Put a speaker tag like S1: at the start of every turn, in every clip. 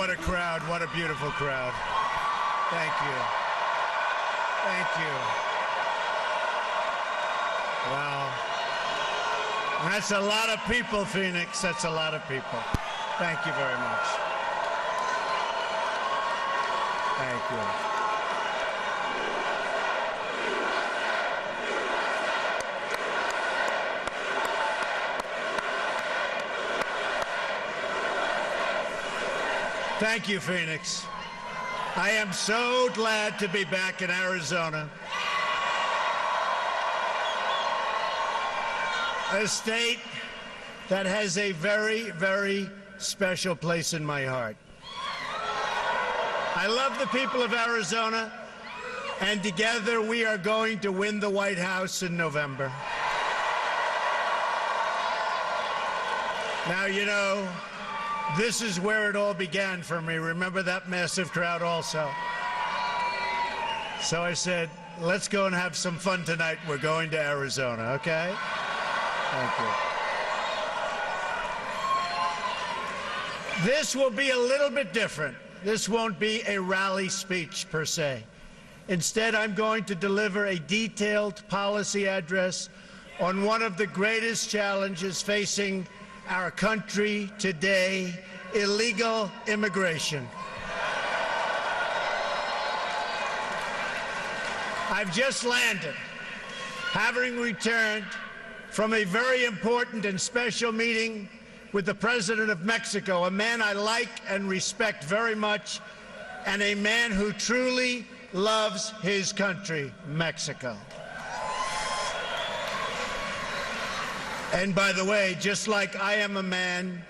S1: what a crowd. What a beautiful crowd. Thank you. Thank you. Wow. That's a lot of people, Phoenix. That's a lot of people. Thank you very much. Thank you. Thank you, Phoenix. I am so glad to be back in Arizona, a state that has a very, very special place in my heart. I love the people of Arizona, and together we are going to win the White House in November. Now, you know, this is where it all began for me. Remember that massive crowd also? So I said, let's go and have some fun tonight. We're going to Arizona, okay? Thank you. This will be a little bit different. This won't be a rally speech per se. Instead, I'm going to deliver a detailed policy address on one of the greatest challenges facing our country today: illegal immigration. I've just landed, having returned from a very important and special meeting with the President of Mexico, a man I like and respect very much, and a man who truly loves his country, Mexico. And by the way, just like I am a man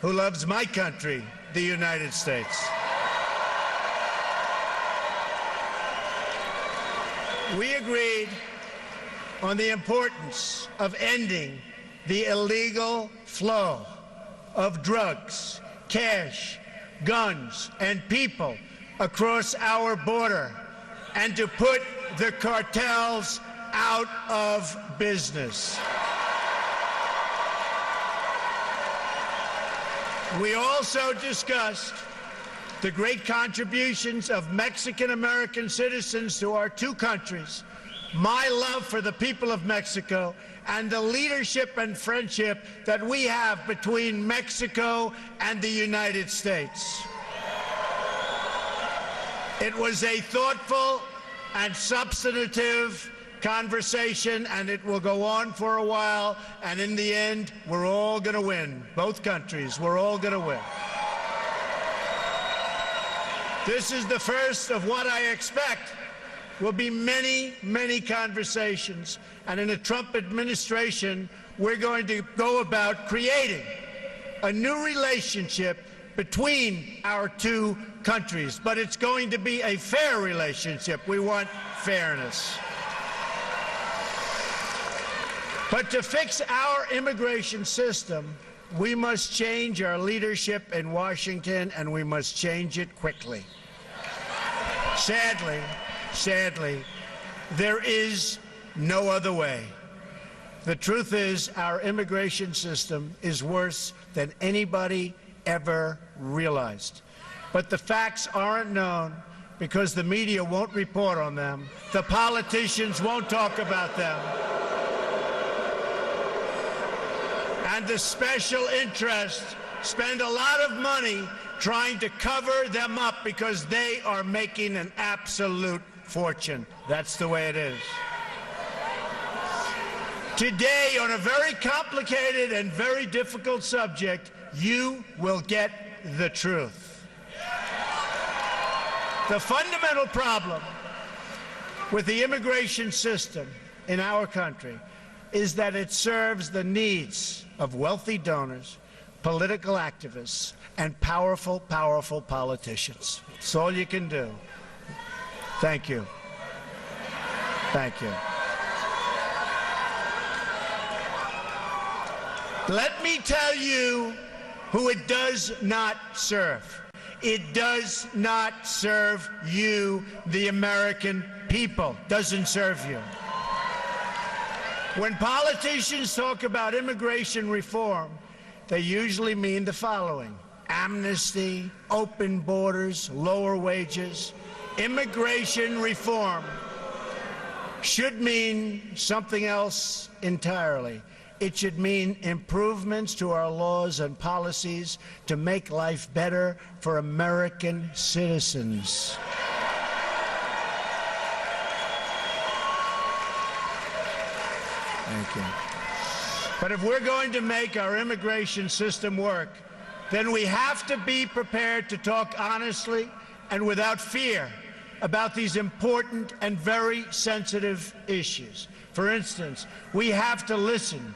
S1: who loves my country, the United States. We agreed on the importance of ending the illegal flow of drugs, cash, guns, and people across our border, and to put the cartels out of business. We also discussed the great contributions of Mexican-American citizens to our two countries, my love for the people of Mexico, and the leadership and friendship that we have between Mexico and the United States. It was a thoughtful and substantive conversation, and it will go on for a while, and in the end, we're all going to win. Both countries, we're all going to win. This is the first of what I expect will be many, many conversations, and in a Trump administration, we're going to go about creating a new relationship between our two countries, but it's going to be a fair relationship. We want fairness. But to fix our immigration system, we must change our leadership in Washington, and we must change it quickly. Sadly, there is no other way. The truth is, our immigration system is worse than anybody ever realized. But the facts aren't known because the media won't report on them. The politicians won't talk about them. And the special interests spend a lot of money trying to cover them up because they are making an absolute fortune. That's the way it is. Today, on a very complicated and very difficult subject, you will get the truth. The fundamental problem with the immigration system in our country is that it serves the needs of wealthy donors, political activists, and powerful politicians. It's all you can do. Thank you. Thank you. Let me tell you who it does not serve. It does not serve you, the American people. Doesn't serve you. When politicians talk about immigration reform, they usually mean the following: amnesty, open borders, lower wages, immigration reform should mean something else entirely. It should mean improvements to our laws and policies to make life better for American citizens. Thank you. But if we're going to make our immigration system work, then we have to be prepared to talk honestly and without fear about these important and very sensitive issues. For instance, we have to listen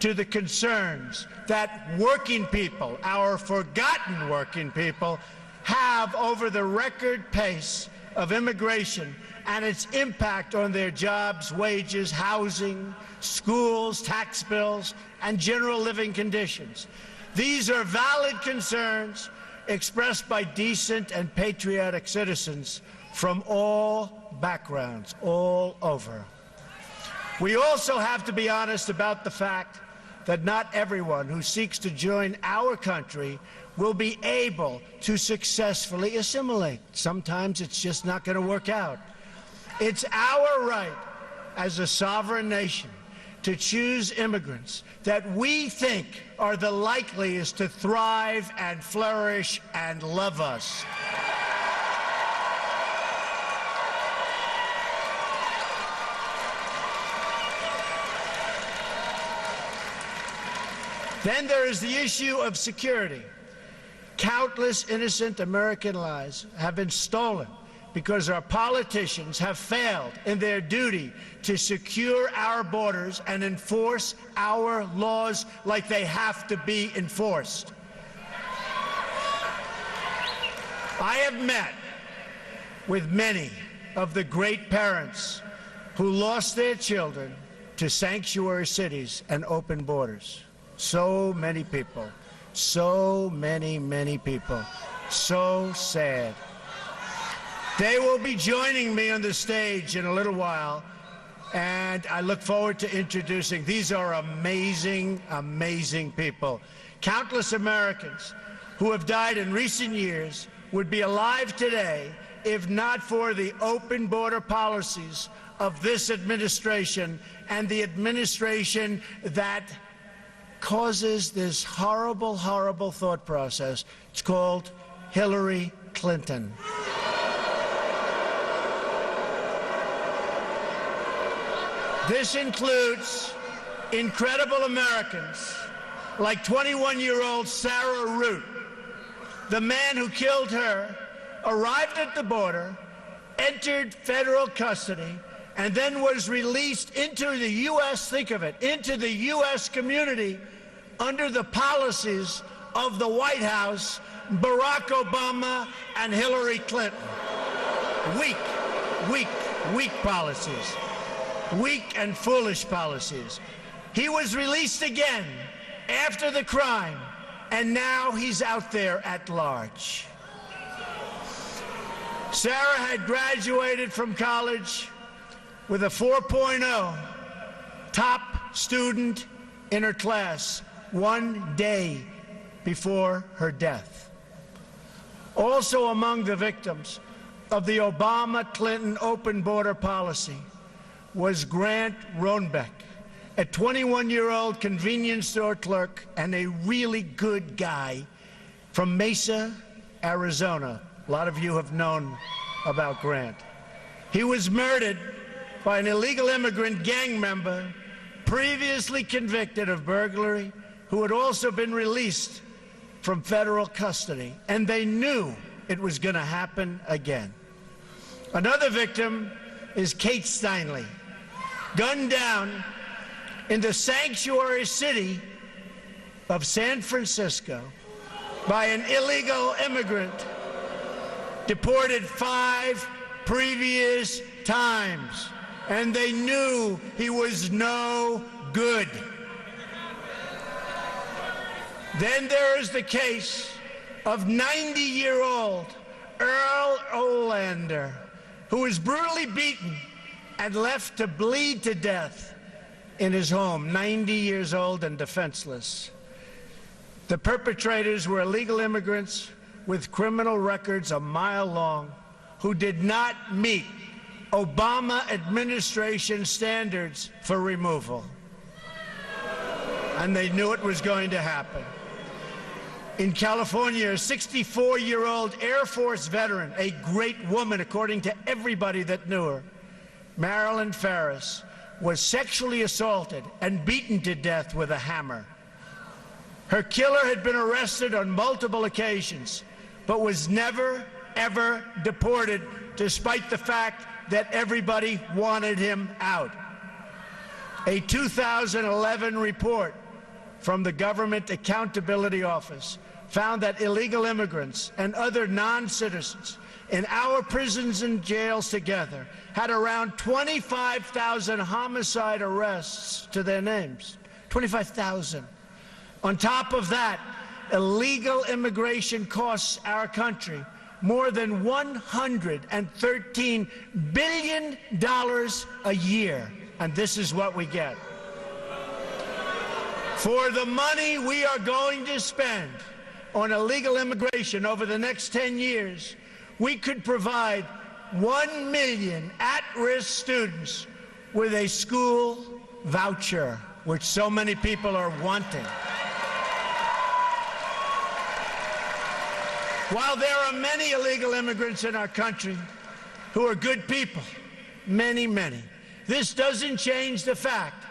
S1: to the concerns that working people, our forgotten working people, have over the record pace of immigration and its impact on their jobs, wages, housing, schools, tax bills, and general living conditions. These are valid concerns expressed by decent and patriotic citizens from all backgrounds, all over. We also have to be honest about the fact that not everyone who seeks to join our country will be able to successfully assimilate. Sometimes it's just not going to work out. It's our right as a sovereign nation to choose immigrants that we think are the likeliest to thrive and flourish and love us. Then there is the issue of security. Countless innocent American lives have been stolen because our politicians have failed in their duty to secure our borders and enforce our laws like they have to be enforced. I have met with many of the great parents who lost their children to sanctuary cities and open borders. So many people, so many people, so sad. They will be joining me on the stage in a little while, and I look forward to introducing. These are amazing, amazing people. Countless Americans who have died in recent years would be alive today if not for the open border policies of this administration and the administration that causes this horrible, horrible thought process. It's called Hillary Clinton. This includes incredible Americans like 21-year-old Sarah Root. The man who killed her arrived at the border, entered federal custody, and then was released into the U.S., think of it, into the U.S. community under the policies of the White House, Barack Obama and Hillary Clinton. Weak policies. Weak and foolish policies. He was released again after the crime, and now he's out there at large. Sarah had graduated from college with a 4.0, top student in her class, one day before her death. Also among the victims of the Obama-Clinton open border policy was Grant Rohnbeck, a 21-year-old convenience store clerk and a really good guy from Mesa, Arizona. A lot of you have known about Grant. He was murdered by an illegal immigrant gang member previously convicted of burglary, who had also been released from federal custody, and they knew it was going to happen again. Another victim is Kate Steinle, gunned down in the sanctuary city of San Francisco by an illegal immigrant deported 5 previous times, and they knew he was no good. Then there is the case of 90-year-old Earl Olander, who was brutally beaten and left to bleed to death in his home, 90 years old and defenseless. The perpetrators were illegal immigrants with criminal records a mile long who did not meet Obama administration standards for removal. And they knew it was going to happen. In California, a 64-year-old Air Force veteran, a great woman according to everybody that knew her, Marilyn Ferris, was sexually assaulted and beaten to death with a hammer. Her killer had been arrested on multiple occasions, but was never, ever deported, despite the fact that everybody wanted him out. A 2011 report from the Government Accountability Office found that illegal immigrants and other non-citizens in our prisons and jails together had around 25,000 homicide arrests to their names. 25,000. On top of that, illegal immigration costs our country more than $113 billion a year. And this is what we get. For the money we are going to spend on illegal immigration over the next 10 years, we could provide 1 million at-risk students with a school voucher, which so many people are wanting. While there are many illegal immigrants in our country who are good people, many, this doesn't change the fact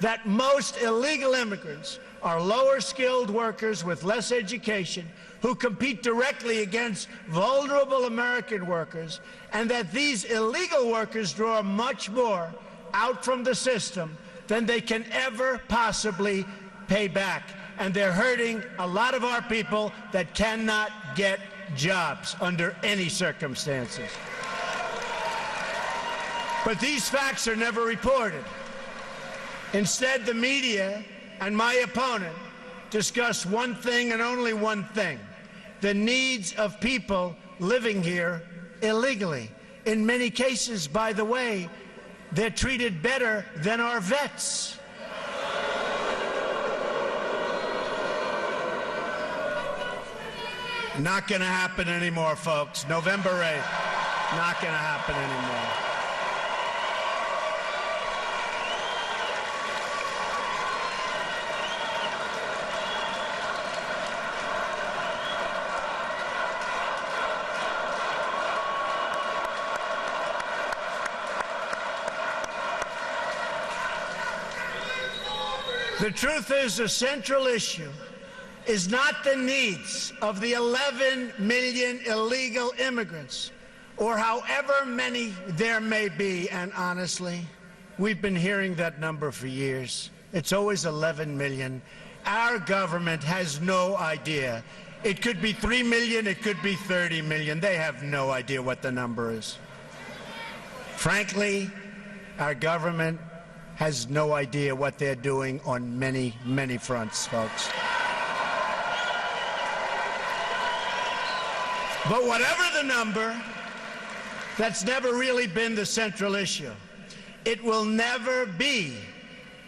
S1: that most illegal immigrants are lower-skilled workers with less education who compete directly against vulnerable American workers, and that these illegal workers draw much more out from the system than they can ever possibly pay back. And they're hurting a lot of our people that cannot get jobs under any circumstances. But these facts are never reported. Instead, the media and my opponent discuss one thing and only one thing: the needs of people living here illegally. In many cases, by the way, they're treated better than our vets. Not going to happen anymore, folks. November 8th, not going to happen anymore. The truth is, the central issue is not the needs of the 11 million illegal immigrants, or however many there may be. And honestly, we've been hearing that number for years. It's always 11 million. Our government has no idea. It could be 3 million, it could be 30 million. They have no idea what the number is. Frankly, our government has no idea what they're doing on many, many fronts, folks. But whatever the number, that's never really been the central issue. It will never be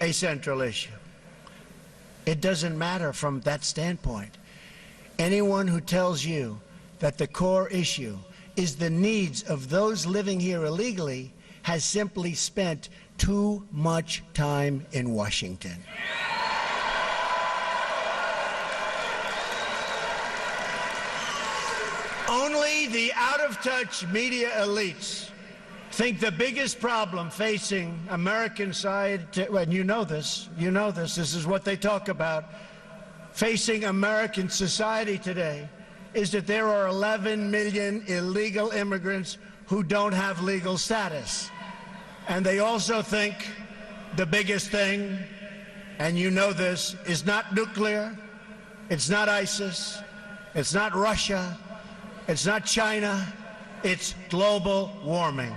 S1: a central issue. It doesn't matter from that standpoint. Anyone who tells you that the core issue is the needs of those living here illegally has simply spent too much time in Washington. Only the out-of-touch media elites think the biggest problem facing American society, and you know this, this is what they talk about, facing American society today, is that there are 11 million illegal immigrants who don't have legal status. And they also think the biggest thing, and you know this, is not nuclear, it's not ISIS, it's not Russia, it's not China, it's global warming.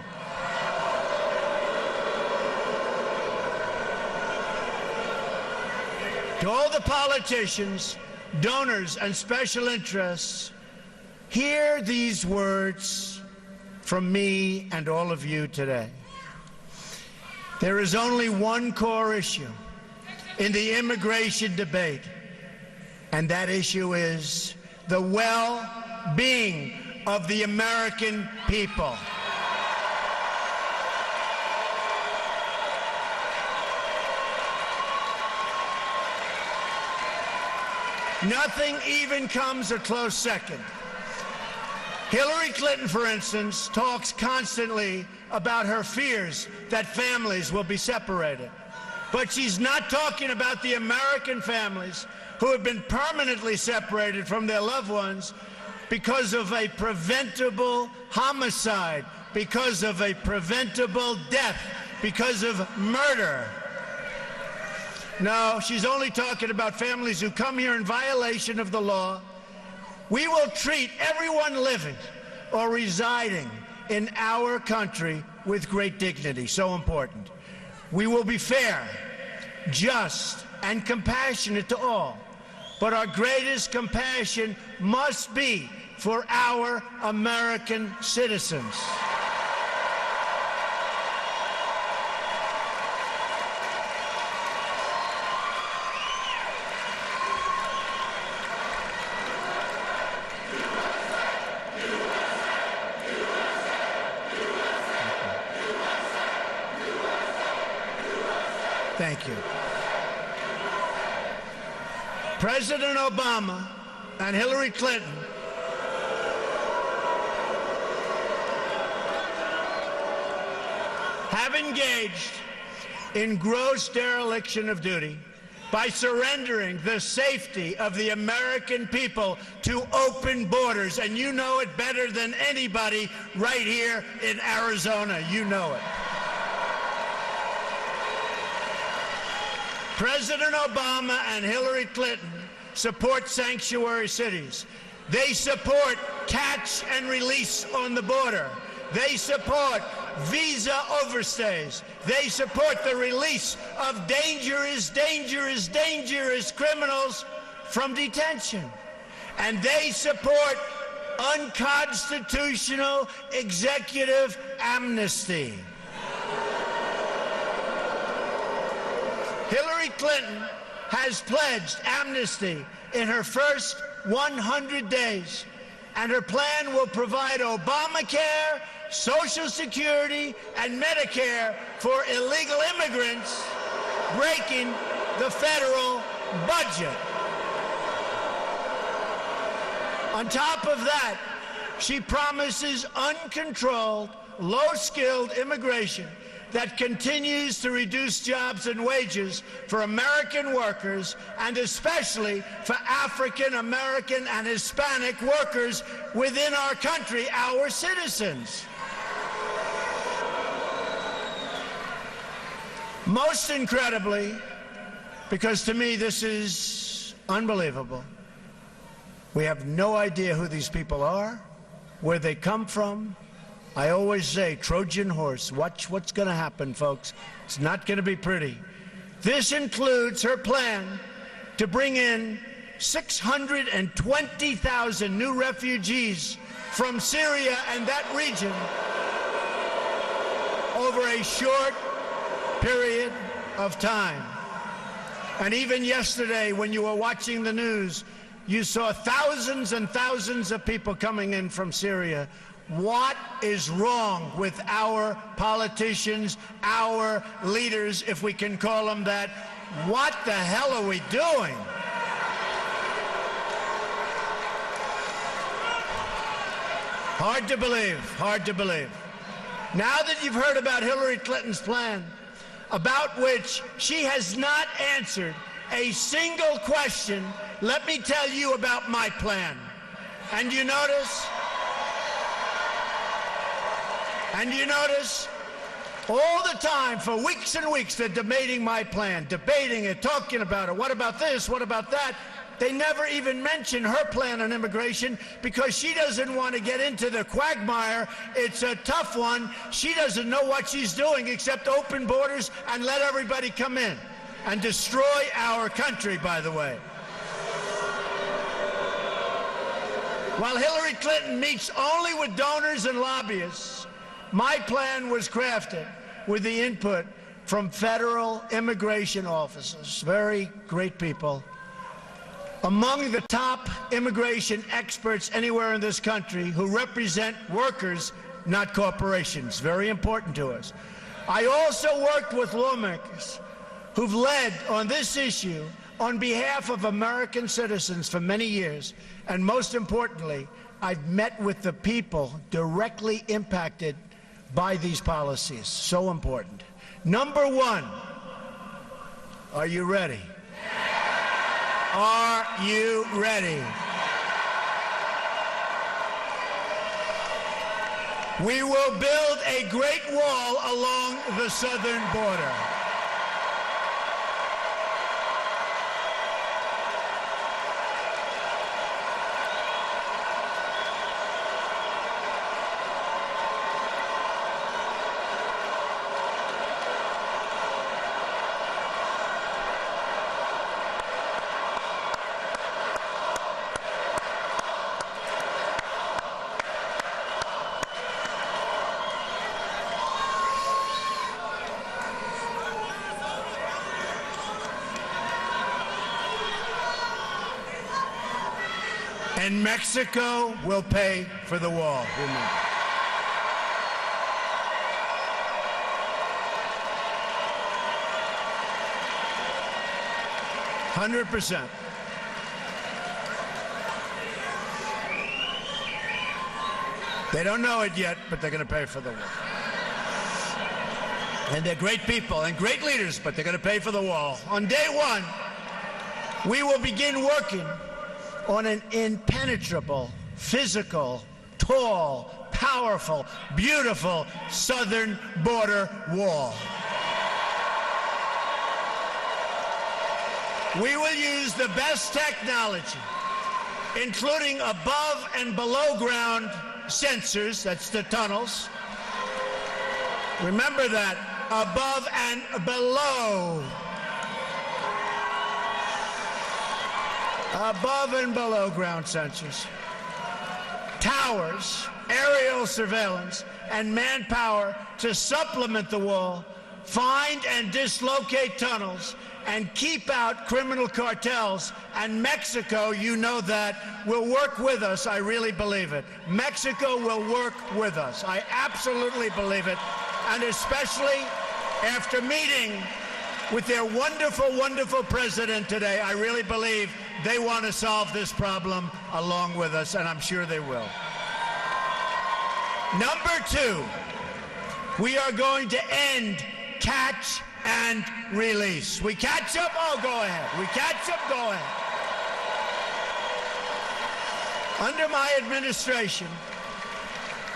S1: To all the politicians, donors, and special interests, hear these words from me and all of you today. There is only one core issue in the immigration debate, And that issue is the well-being of the American people. Nothing even comes a close second. Hillary Clinton, for instance, talks constantly about her fears that families will be separated. But she's not talking about the American families who have been permanently separated from their loved ones because of a preventable homicide, because of a preventable death, because of murder. No, she's only talking about families who come here in violation of the law. We will treat everyone living or residing in our country with great dignity. So important. We will be fair, just, and compassionate to all. But our greatest compassion must be for our American citizens. Thank you. President Obama and Hillary Clinton have engaged in gross dereliction of duty by surrendering the safety of the American people to open borders. And you know it better than anybody right here in Arizona. You know it. President Obama and Hillary Clinton support sanctuary cities. They support catch and release on the border. They support visa overstays. They support the release of dangerous criminals from detention. And they support unconstitutional executive amnesty. Hillary Clinton has pledged amnesty in her first 100 days, and her plan will provide Obamacare, Social Security, and Medicare for illegal immigrants, breaking the federal budget. On top of that, she promises uncontrolled, low-skilled immigration that continues to reduce jobs and wages for American workers, and especially for African American and Hispanic workers within our country, our citizens. Most incredibly, because to me this is unbelievable, we have no idea who these people are, where they come from. I always say, Trojan horse, watch what's going to happen, folks. It's not going to be pretty. This includes her plan to bring in 620,000 new refugees from Syria and that region over a short period of time. And even yesterday, when you were watching the news, you saw thousands and thousands of people coming in from Syria. What is wrong with our politicians, our leaders, if we can call them that? What the hell are we doing? Hard to believe, hard to believe. Now that you've heard about Hillary Clinton's plan, about which she has not answered a single question, let me tell you about my plan. And you notice all the time, for weeks and weeks, they're debating my plan, debating it, talking about it. What about this? What about that? They never even mention her plan on immigration because she doesn't want to get into the quagmire. It's a tough one. She doesn't know what she's doing except open borders and let everybody come in and destroy our country, by the way. While Hillary Clinton meets only with donors and lobbyists, my plan was crafted with the input from federal immigration officers, very great people, among the top immigration experts anywhere in this country who represent workers, not corporations. Very important to us. I also worked with lawmakers who've led on this issue on behalf of American citizens for many years. And most importantly, I've met with the people directly impacted by these policies. So important. Number one, are you ready? Are you ready? We will build a great wall along the southern border. And Mexico will pay for the wall. Remember. $100%. They don't know it yet, but they're going to pay for the wall. And they're great people and great leaders, but they're going to pay for the wall. On day one, we will begin working on an impenetrable, physical, tall, powerful, beautiful southern border wall. We will use the best technology, including above and below ground sensors, that's the tunnels. Remember that, above and below. Above and below ground sensors, towers, aerial surveillance, and manpower to supplement the wall, find and dislocate tunnels, and keep out criminal cartels. And Mexico, you know that, will work with us. I really believe it. Mexico will work with us. I absolutely believe it. And especially after meeting with their wonderful, wonderful president today, I really believe they want to solve this problem along with us, and I'm sure they will. Number two, we are going to end catch and release. We catch up? Oh, go ahead. We catch up? Go ahead. Under my administration,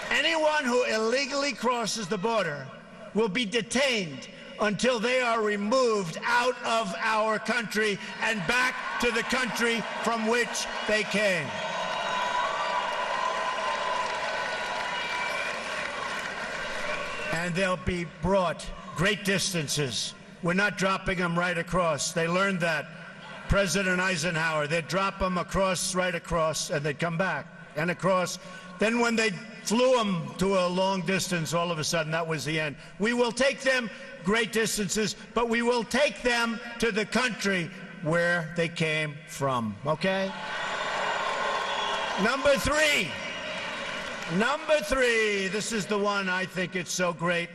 S1: anyone who illegally crosses the border will be detained until they are removed out of our country and back to the country from which they came. And they'll be brought great distances. We're not dropping them right across. They learned that. President Eisenhower, they'd drop them across, right across, and they'd come back and across. Then when they flew them to a long distance, all of a sudden, that was the end. We will take them great distances, but we will take them to the country where they came from, okay? Number three, this is the one I think it's so great.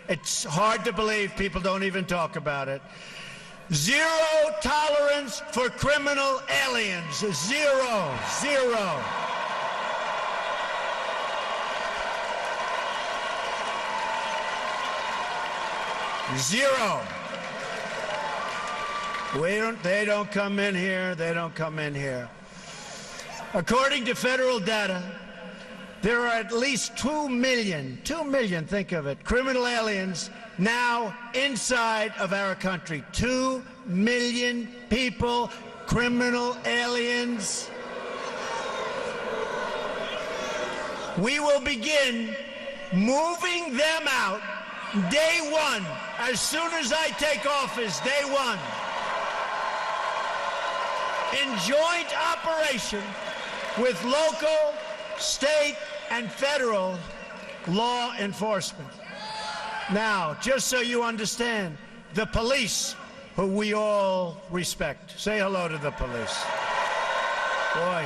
S1: It's hard to believe people don't even talk about it. Zero tolerance for criminal aliens. Zero. Zero. They don't come in here. They don't come in here. According to federal data, there are at least 2 million, think of it, criminal aliens now inside of our country. 2 million people, criminal aliens. We will begin moving them out day one, as soon as I take office, day one, in joint operation with local, state, and federal law enforcement. Now, just so you understand, the police, who we all respect. Say hello to the police. Boy,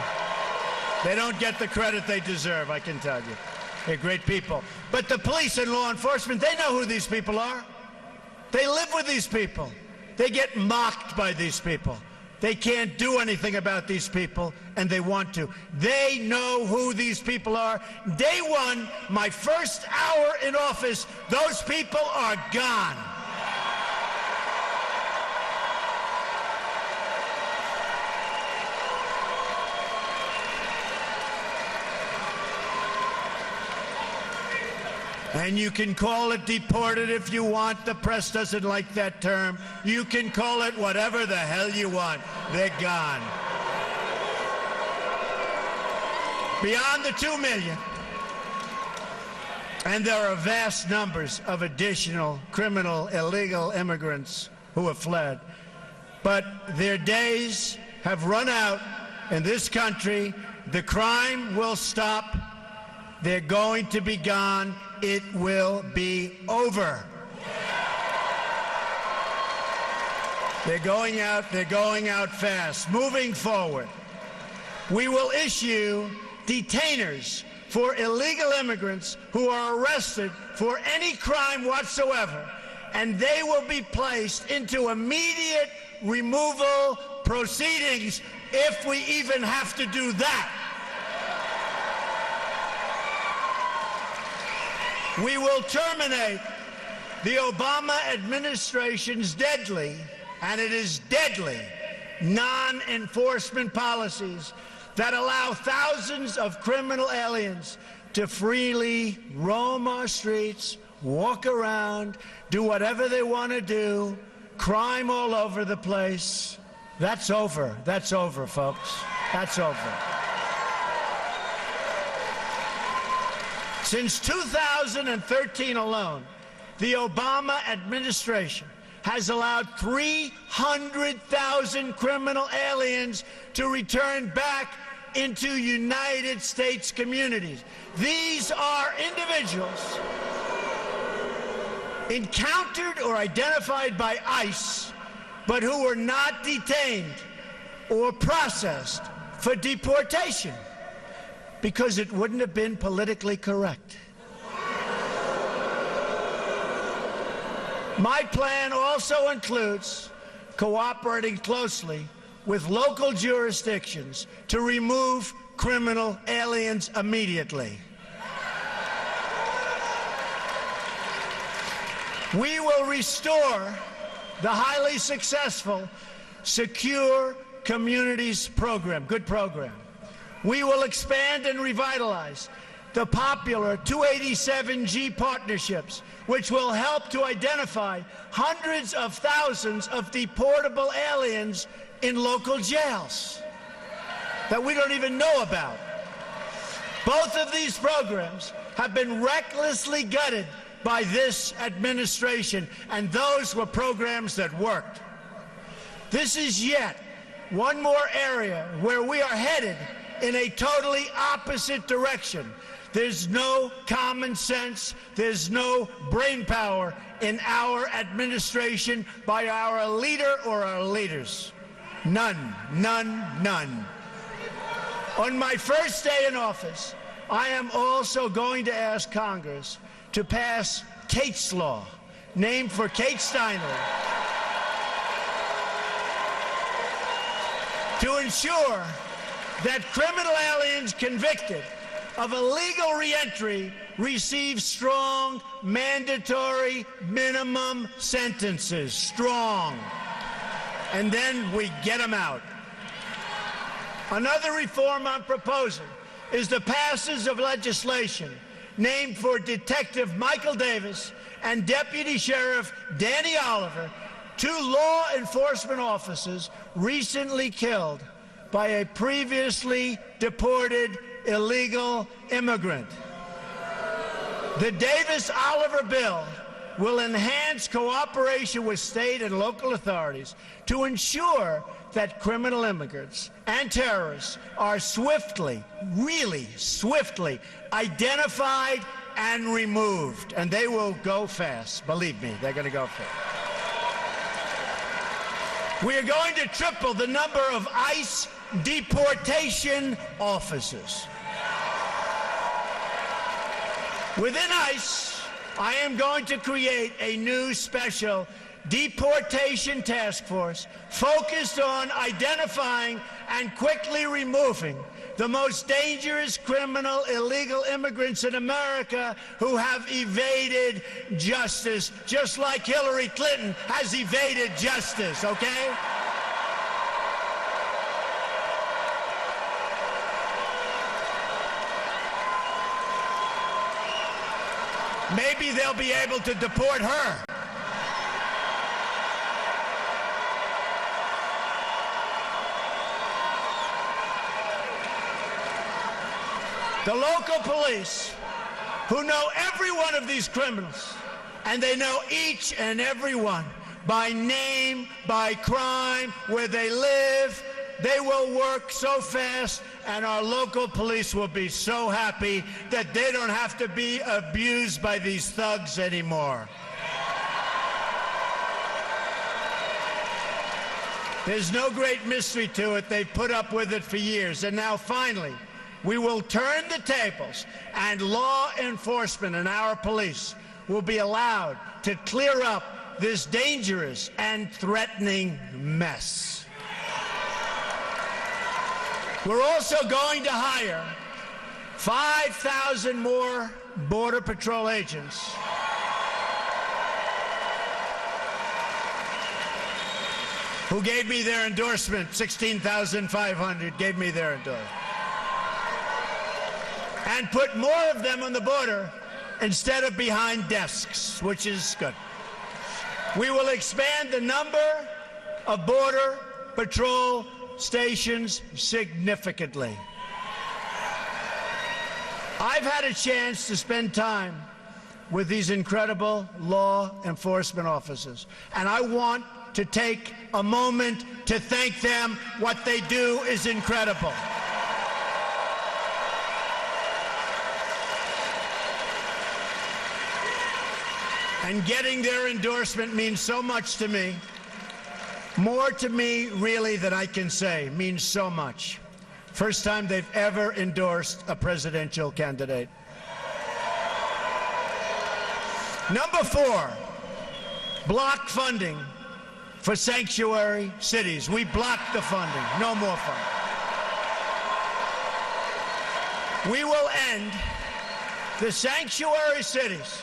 S1: they don't get the credit they deserve, I can tell you. They're great people. But the police and law enforcement, they know who these people are. They live with these people. They get mocked by these people. They can't do anything about these people, and they want to. They know who these people are. Day one, my first hour in office, those people are gone. And you can call it deported if you want. The press doesn't like that term. You can call it whatever the hell you want. They're gone. Beyond the 2 million. And there are vast numbers of additional criminal, illegal immigrants who have fled. But their days have run out in this country. The crime will stop. They're going to be gone. It will be over. They're going out fast. Moving forward, we will issue detainers for illegal immigrants who are arrested for any crime whatsoever, and they will be placed into immediate removal proceedings if we even have to do that. We will terminate the Obama administration's deadly, and it is deadly, non-enforcement policies that allow thousands of criminal aliens to freely roam our streets, walk around, do whatever they want to do, crime all over the place. That's over. That's over, folks. That's over. Since 2013 alone, the Obama administration has allowed 300,000 criminal aliens to return back into United States communities. These are individuals encountered or identified by ICE, but who were not detained or processed for deportation, because it wouldn't have been politically correct. My plan also includes cooperating closely with local jurisdictions to remove criminal aliens immediately. We will restore the highly successful Secure Communities program, good program. We will expand and revitalize the popular 287G partnerships, which will help to identify hundreds of thousands of deportable aliens in local jails that we don't even know about. Both of these programs have been recklessly gutted by this administration, and those were programs that worked. This is yet one more area where we are headed in a totally opposite direction. There's no common sense, there's no brain power in our administration by our leader or our leaders. None, none, none. On my first day in office, I am also going to ask Congress to pass Kate's Law, named for Kate Steinle, to ensure that criminal aliens convicted of illegal reentry receive strong, mandatory minimum sentences. Strong. And then we get them out. Another reform I'm proposing is the passage of legislation named for Detective Michael Davis and Deputy Sheriff Danny Oliver, two law enforcement officers recently killed by a previously deported illegal immigrant. The Davis-Oliver bill will enhance cooperation with state and local authorities to ensure that criminal immigrants and terrorists are swiftly, really swiftly, identified and removed. And they will go fast. Believe me, they're going to go fast. We are going to triple the number of ICE deportation officers. Within ICE, I am going to create a new special deportation task force focused on identifying and quickly removing the most dangerous criminal illegal immigrants in America who have evaded justice, just like Hillary Clinton has evaded justice, okay? Maybe they'll be able to deport her. The local police, who know every one of these criminals, and they know each and every one by name, by crime, where they live, they will work so fast, and our local police will be so happy that they don't have to be abused by these thugs anymore. There's no great mystery to it. They've put up with it for years. And now, finally, we will turn the tables, and law enforcement and our police will be allowed to clear up this dangerous and threatening mess. We're also going to hire 5,000 more Border Patrol agents who gave me their endorsement. 16,500 gave me their endorsement. And put more of them on the border instead of behind desks, which is good. We will expand the number of Border Patrol stations significantly. I've had a chance to spend time with these incredible law enforcement officers, and I want to take a moment to thank them. What they do is incredible. And getting their endorsement means so much to me. More to me, really, than I can say. Means so much. First time they've ever endorsed a presidential candidate. Number 4, block funding for sanctuary cities. We blocked the funding. No more funding. We will end the sanctuary cities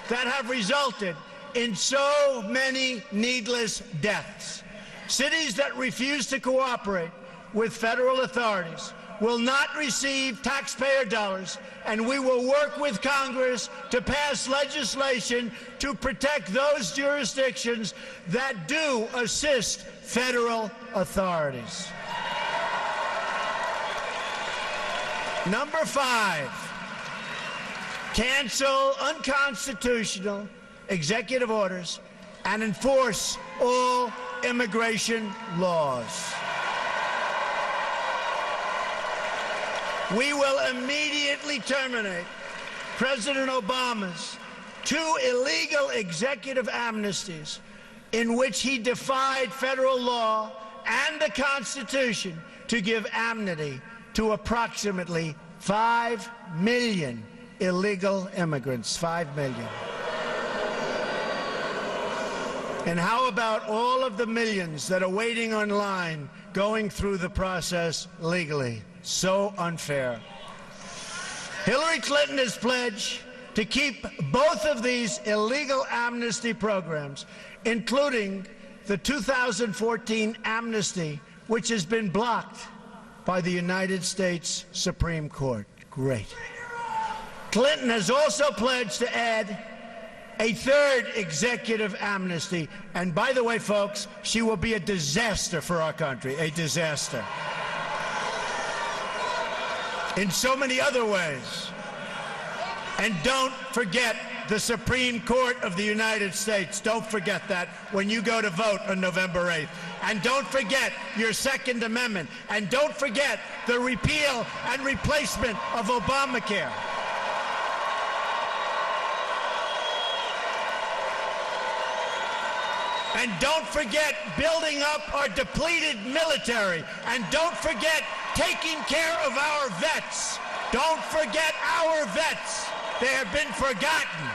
S1: that have resulted in so many needless deaths. Cities that refuse to cooperate with federal authorities will not receive taxpayer dollars, and we will work with Congress to pass legislation to protect those jurisdictions that do assist federal authorities. Number 5. Cancel unconstitutional executive orders and enforce all immigration laws. We will immediately terminate President Obama's 2 illegal executive amnesties in which he defied federal law and the Constitution to give amnesty to approximately 5 million illegal immigrants. 5 million. And how about all of the millions that are waiting online, going through the process legally? So unfair. Hillary Clinton has pledged to keep both of these illegal amnesty programs, including the 2014 amnesty, which has been blocked by the United States Supreme Court. Great. Clinton has also pledged to add a 3rd executive amnesty. And by the way, folks, she will be a disaster for our country, a disaster. In so many other ways. And don't forget the Supreme Court of the United States. Don't forget that when you go to vote on November 8th. And don't forget your Second Amendment. And don't forget the repeal and replacement of Obamacare. And don't forget building up our depleted military. And don't forget taking care of our vets. Don't forget our vets. They have been forgotten.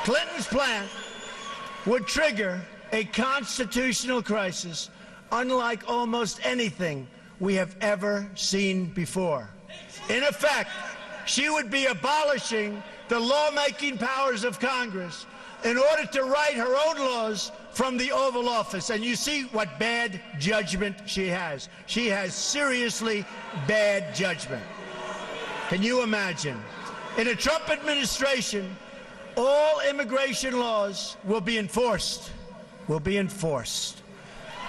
S1: Clinton's plan would trigger a constitutional crisis unlike almost anything we have ever seen before. In effect, she would be abolishing the lawmaking powers of Congress in order to write her own laws from the Oval Office. And you see what bad judgment she has. She has seriously bad judgment. Can you imagine? In a Trump administration, all immigration laws will be enforced.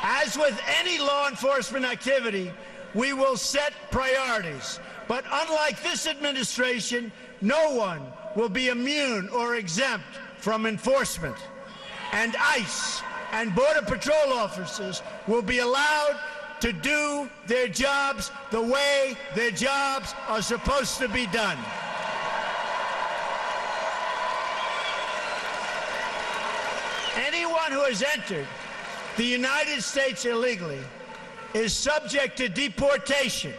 S1: As with any law enforcement activity, we will set priorities. But unlike this administration, no one will be immune or exempt from enforcement. And ICE and Border Patrol officers will be allowed to do their jobs the way their jobs are supposed to be done. Anyone who has entered the United States illegally is subject to deportation.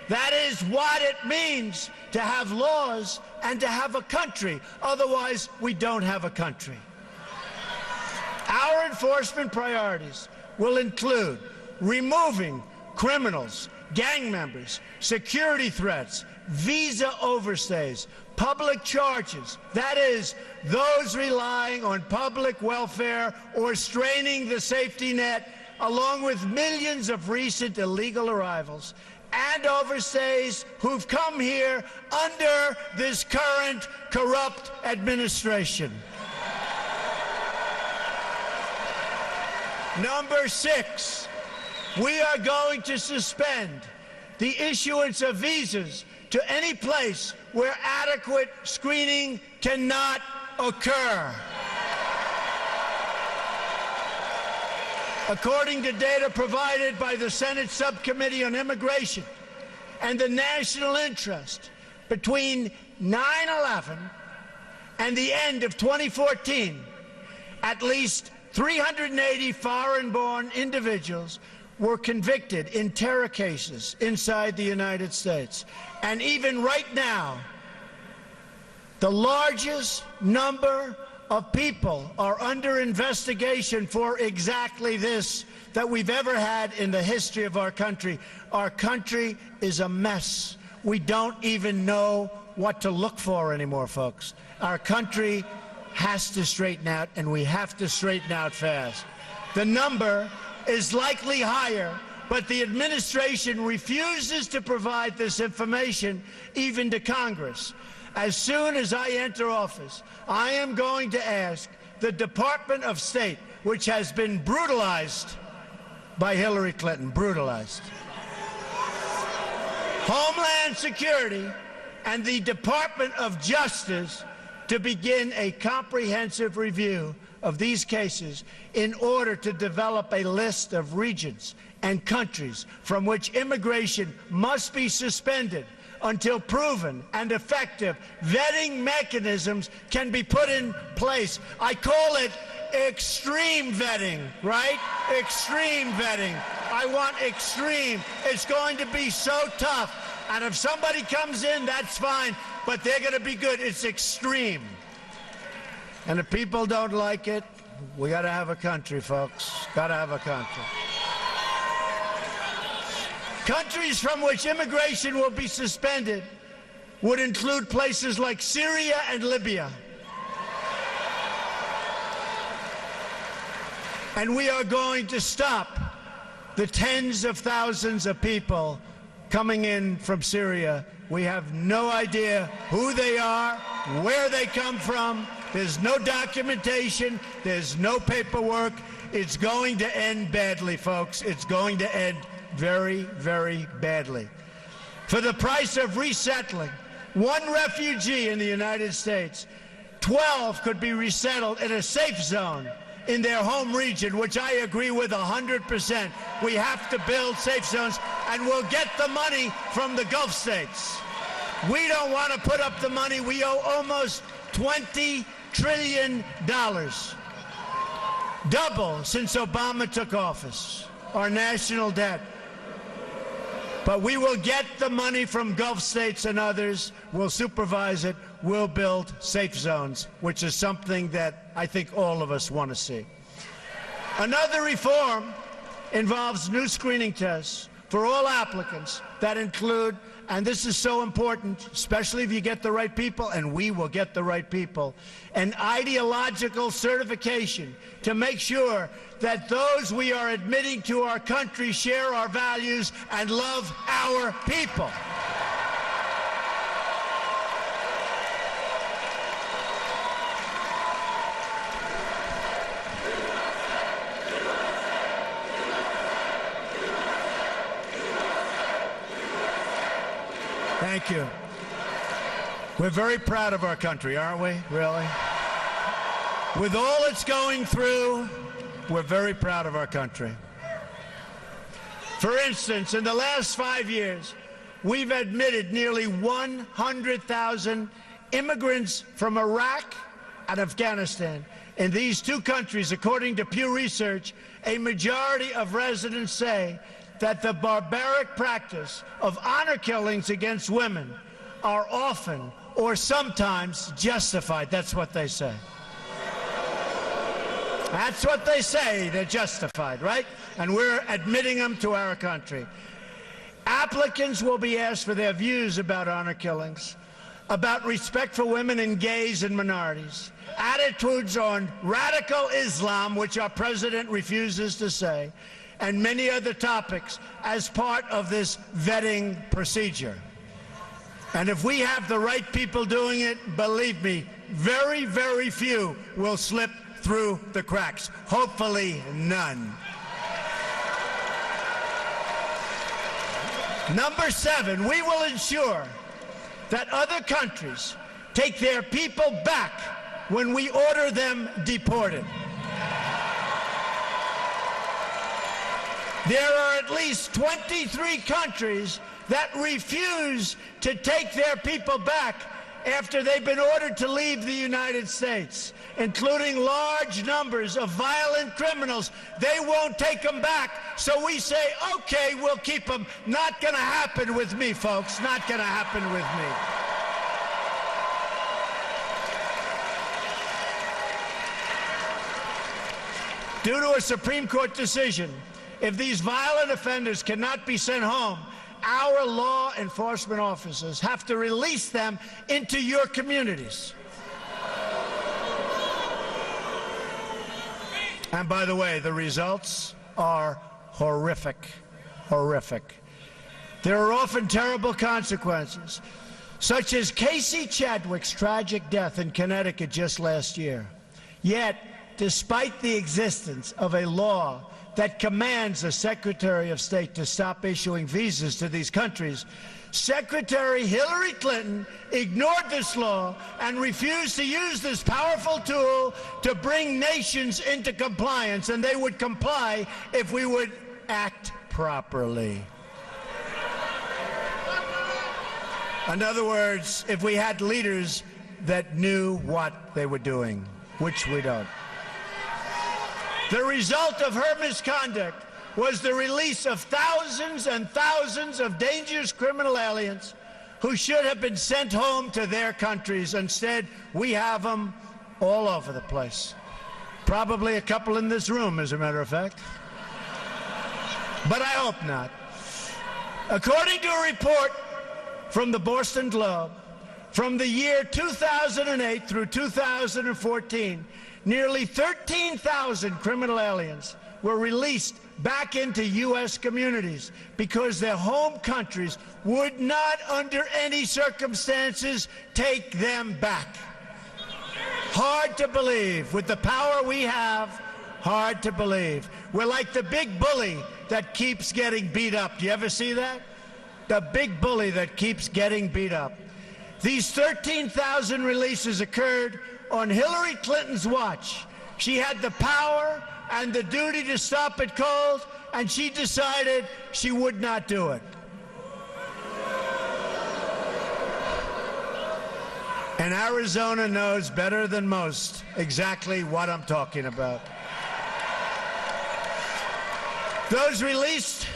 S1: That is what it means to have laws and to have a country. Otherwise, we don't have a country. Our enforcement priorities will include removing criminals, gang members, security threats, visa overstays, public charges, that is, those relying on public welfare or straining the safety net, along with millions of recent illegal arrivals and overstays who've come here under this current corrupt administration. Number 6, we are going to suspend the issuance of visas to any place where adequate screening cannot occur. According to data provided by the Senate Subcommittee on Immigration and the National Interest, between 9/11 and the end of 2014, at least 380 foreign-born individuals were convicted in terror cases inside the United States. And even right now, the largest number of people are under investigation for exactly this that we've ever had in the history of our country. Our country is a mess. We don't even know what to look for anymore, folks. Our country has to straighten out, and we have to straighten out fast. The number is likely higher, but the administration refuses to provide this information even to Congress. As soon as I enter office, I am going to ask the Department of State, which has been brutalized by Hillary Clinton, brutalized, Homeland Security, and the Department of Justice to begin a comprehensive review of these cases in order to develop a list of regions and countries from which immigration must be suspended until proven and effective vetting mechanisms can be put in place. I call it extreme vetting, right? Extreme vetting. I want extreme. It's going to be so tough. And if somebody comes in, that's fine, but they're going to be good. It's extreme. And if people don't like it, we got to have a country, folks. Got to have a country. Countries from which immigration will be suspended would include places like Syria and Libya. And we are going to stop the tens of thousands of people coming in from Syria. We have no idea who they are, where they come from. There's no documentation. There's no paperwork. It's going to end badly, folks. It's going to end very, very badly. For the price of resettling one refugee in the United States, 12 could be resettled in a safe zone in their home region, which I agree with 100%. We have to build safe zones, and we'll get the money from the Gulf states. We don't want to put up the money. We owe almost $20 trillion. Double since Obama took office, our national debt. But we will get the money from Gulf states and others. We'll supervise it. We'll build safe zones, which is something that I think all of us want to see. Another reform involves new screening tests for all applicants that include, and this is so important, especially if you get the right people, and we will get the right people, an ideological certification to make sure that those we are admitting to our country share our values and love our people. Thank you. We're very proud of our country, aren't we? Really? With all it's going through, we're very proud of our country. For instance, in the last 5 years, we've admitted nearly 100,000 immigrants from Iraq and Afghanistan. In these two countries, according to Pew Research, a majority of residents say that the barbaric practice of honor killings against women are often or sometimes justified. That's what they say. That's what they say. They're justified, right? And we're admitting them to our country. Applicants will be asked for their views about honor killings, about respect for women and gays and minorities, attitudes on radical Islam, which our president refuses to say, and many other topics as part of this vetting procedure. And if we have the right people doing it, believe me, very, very few will slip through the cracks. Hopefully, none. Number 7, we will ensure that other countries take their people back when we order them deported. There are at least 23 countries that refuse to take their people back after they've been ordered to leave the United States, including large numbers of violent criminals. They won't take them back, so we say, okay, we'll keep them. Not going to happen with me, folks. Not going to happen with me. Due to a Supreme Court decision, if these violent offenders cannot be sent home, our law enforcement officers have to release them into your communities. And by the way, the results are horrific, horrific. There are often terrible consequences, such as Casey Chadwick's tragic death in Connecticut just last year. Yet, despite the existence of a law that commands the Secretary of State to stop issuing visas to these countries, Secretary Hillary Clinton ignored this law and refused to use this powerful tool to bring nations into compliance, and they would comply if we would act properly. In other words, if we had leaders that knew what they were doing, which we don't. The result of her misconduct was the release of thousands and thousands of dangerous criminal aliens who should have been sent home to their countries. Instead, we have them all over the place. Probably a couple in this room, as a matter of fact. But I hope not. According to a report from the Boston Globe, from the year 2008 through 2014, nearly 13,000 criminal aliens were released back into U.S. communities because their home countries would not, under any circumstances, take them back. Hard to believe. With the power we have, hard to believe. We're like the big bully that keeps getting beat up. Do you ever see that? The big bully that keeps getting beat up. These 13,000 releases occurred on Hillary Clinton's watch. She had the power and the duty to stop it cold, and she decided she would not do it. And Arizona knows better than most exactly what I'm talking about. Those released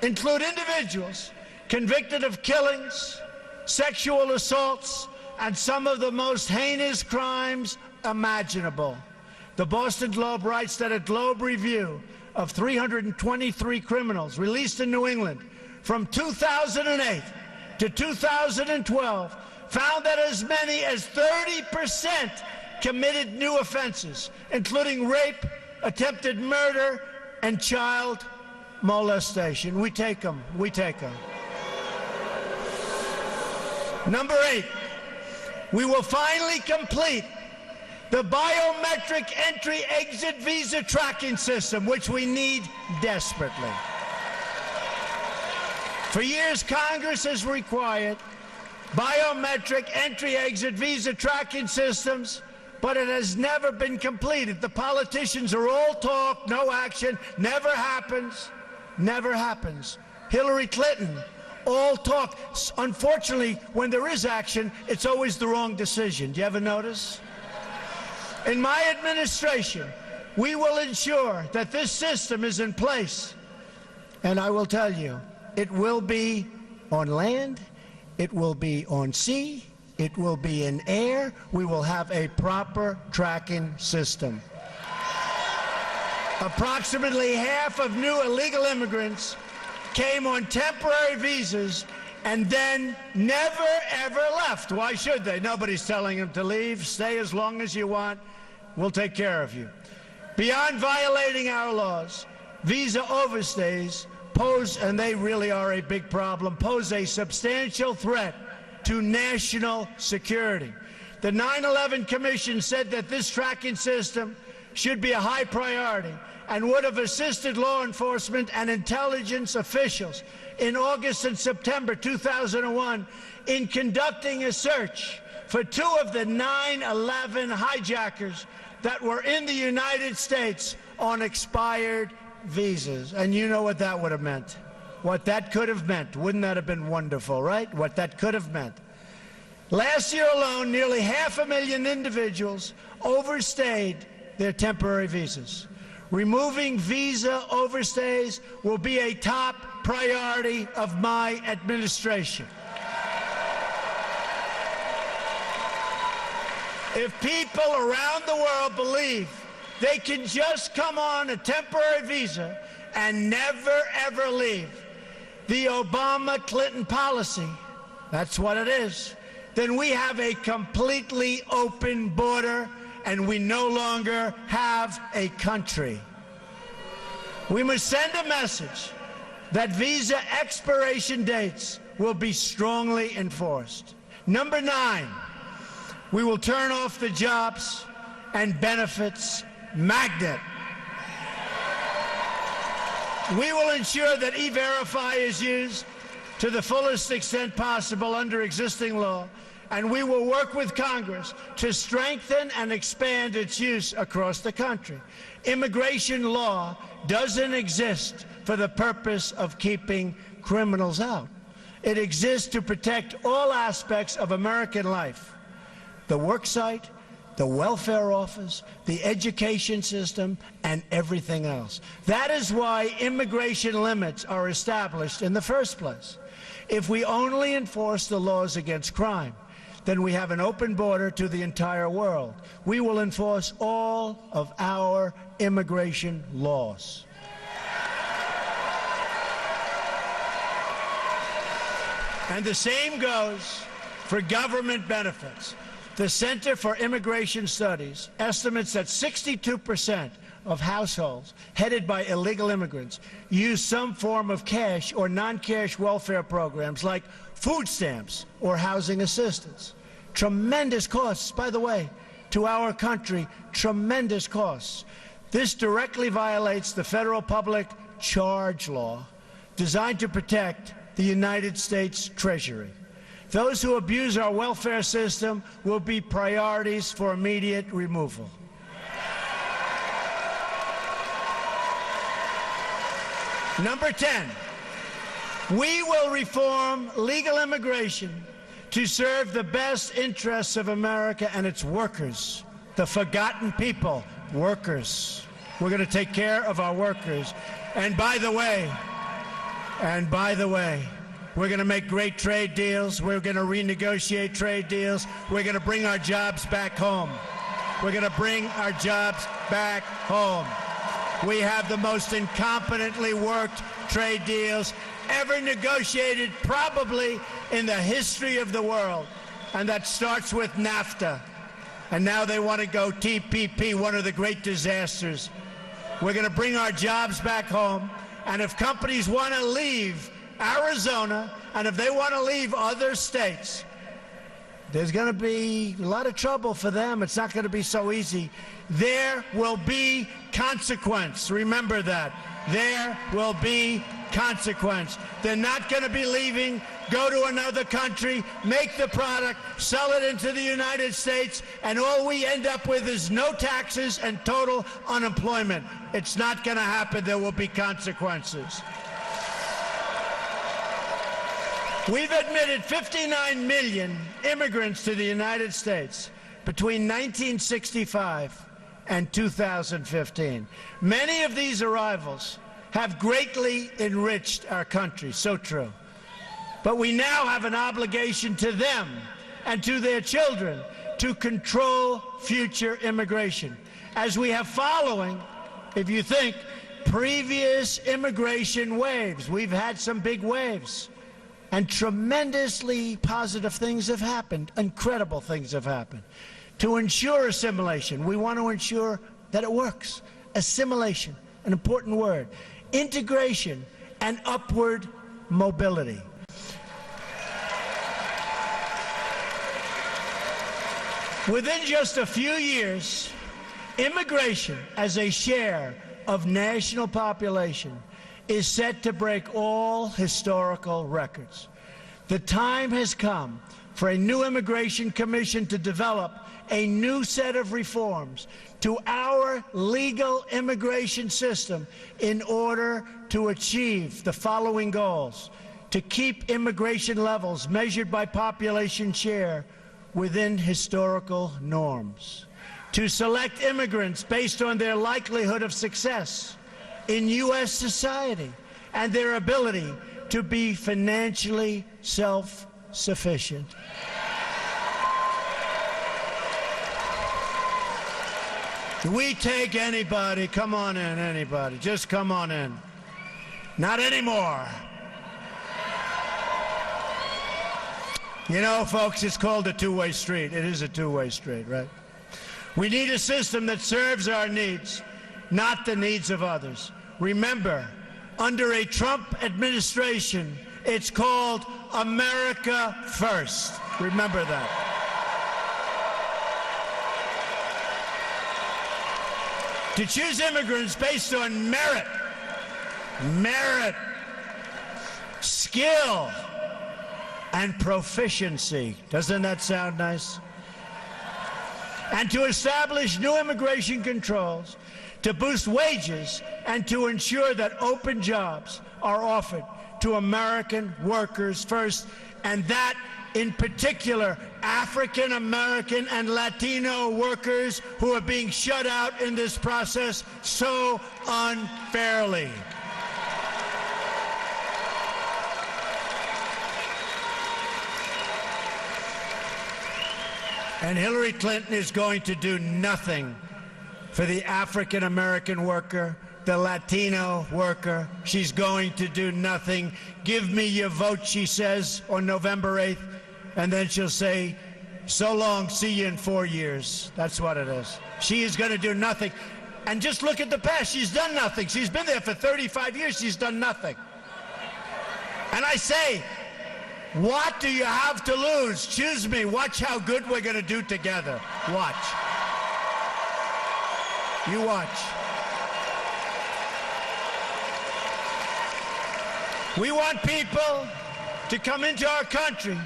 S1: include individuals convicted of killings, sexual assaults, and some of the most heinous crimes imaginable. The Boston Globe writes that a Globe review of 323 criminals released in New England from 2008 to 2012 found that as many as 30% committed new offenses, including rape, attempted murder, and child molestation. We take them. We take them. Number 8, we will finally complete the biometric entry-exit visa tracking system, which we need desperately. For years, Congress has required biometric entry-exit visa tracking systems, but it has never been completed. The politicians are all talk, no action, never happens, never happens. Hillary Clinton, all talk. Unfortunately, when there is action, it's always the wrong decision. Do you ever notice? In my administration, we will ensure that this system is in place. And I will tell you, it will be on land, it will be on sea, it will be in air. We will have a proper tracking system. Approximately half of new illegal immigrants came on temporary visas and then never, ever left. Why should they? Nobody's telling them to leave. Stay as long as you want. We'll take care of you. Beyond violating our laws, visa overstays pose, and they really are a big problem, pose a substantial threat to national security. The 9/11 Commission said that this tracking system should be a high priority and would have assisted law enforcement and intelligence officials in August and September 2001 in conducting a search for 2 of the 9/11 hijackers that were in the United States on expired visas. And you know what that would have meant. What that could have meant. Wouldn't that have been wonderful, right? What that could have meant. Last year alone, nearly 500,000 individuals overstayed their temporary visas. Removing visa overstays will be a top priority of my administration. If people around the world believe they can just come on a temporary visa and never, ever leave, the Obama-Clinton policy, that's what it is, then we have a completely open border and we no longer have a country. We must send a message that visa expiration dates will be strongly enforced. Number 9, we will turn off the jobs and benefits magnet. We will ensure that E-Verify is used to the fullest extent possible under existing law, and we will work with Congress to strengthen and expand its use across the country. Immigration law doesn't exist for the purpose of keeping criminals out. It exists to protect all aspects of American life: the work site, the welfare office, the education system, and everything else. That is why immigration limits are established in the first place. If we only enforce the laws against crime, then we have an open border to the entire world. We will enforce all of our immigration laws. And the same goes for government benefits. The Center for Immigration Studies estimates that 62% of households headed by illegal immigrants use some form of cash or non-cash welfare programs like food stamps or housing assistance. Tremendous costs, by the way, to our country, tremendous costs. This directly violates the federal public charge law designed to protect the United States Treasury. Those who abuse our welfare system will be priorities for immediate removal. Number 10, we will reform legal immigration to serve the best interests of America and its workers, the forgotten people, workers. We're going to take care of our workers. And by the way, we're going to make great trade deals. We're going to renegotiate trade deals. We're going to bring our jobs back home. We're going to bring our jobs back home. We have the most incompetently worked trade deals ever negotiated probably in the history of the world. And that starts with NAFTA. And now they want to go TPP, one of the great disasters. We're going to bring our jobs back home. And if companies want to leave Arizona, and if they want to leave other states, there's going to be a lot of trouble for them. It's not going to be so easy. There will be consequence. Remember that. There will be consequence. They're not going to be leaving, go to another country, make the product, sell it into the United States, and all we end up with is no taxes and total unemployment. It's not going to happen. There will be consequences. We've admitted 59 million immigrants to the United States between 1965 and 2015. Many of these arrivals have greatly enriched our country, so true. But we now have an obligation to them and to their children to control future immigration, as we have following, if you think, previous immigration waves. We've had some big waves. And tremendously positive things have happened, incredible things have happened. To ensure assimilation, we want to ensure that it works. Assimilation, an important word. Integration and upward mobility. Within just a few years, immigration as a share of national population is set to break all historical records. The time has come for a new immigration commission to develop a new set of reforms to our legal immigration system in order to achieve the following goals: to keep immigration levels measured by population share within historical norms, to select immigrants based on their likelihood of success in U.S. society and their ability to be financially self-sufficient. We take anybody. Come on in, anybody. Just come on in. Not anymore. You know, folks, it's called a two-way street. It is a two-way street, right? We need a system that serves our needs, not the needs of others. Remember, under a Trump administration, it's called America First. Remember that. To choose immigrants based on merit, skill, and proficiency. Doesn't that sound nice? And to establish new immigration controls, to boost wages, and to ensure that open jobs are offered to American workers first, and that, in particular, African American and Latino workers who are being shut out in this process so unfairly. And Hillary Clinton is going to do nothing for the African American worker, the Latino worker. She's going to do nothing. Give me your vote, she says, on November 8th. And then she'll say, so long, see you in 4 years. That's what it is. She is going to do nothing. And just look at the past. She's done nothing. She's been there for 35 years. She's done nothing. And I say, what do you have to lose? Choose me. Watch how good we're going to do together. Watch. You watch. We want people to come into our country,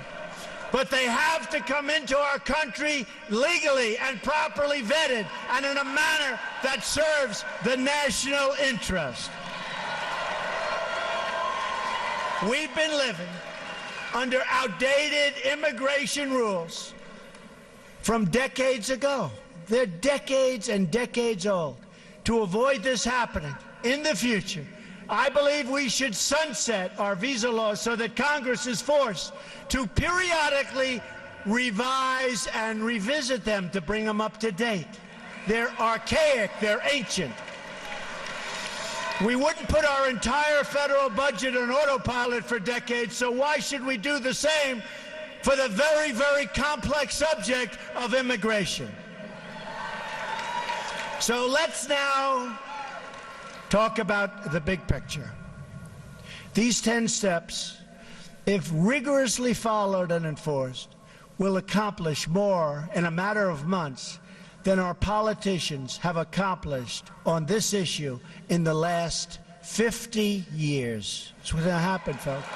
S1: but they have to come into our country legally and properly vetted and in a manner that serves the national interest. We've been living under outdated immigration rules from decades ago. They're decades and decades old. To avoid this happening in the future, I believe we should sunset our visa laws so that Congress is forced to periodically revise and revisit them to bring them up to date. They're archaic, they're ancient. We wouldn't put our entire federal budget on autopilot for decades, so why should we do the same for the very, very complex subject of immigration? So let's now talk about the big picture. These 10 steps, if rigorously followed and enforced, will accomplish more in a matter of months than our politicians have accomplished on this issue in the last 50 years. That's what's going to happen, folks.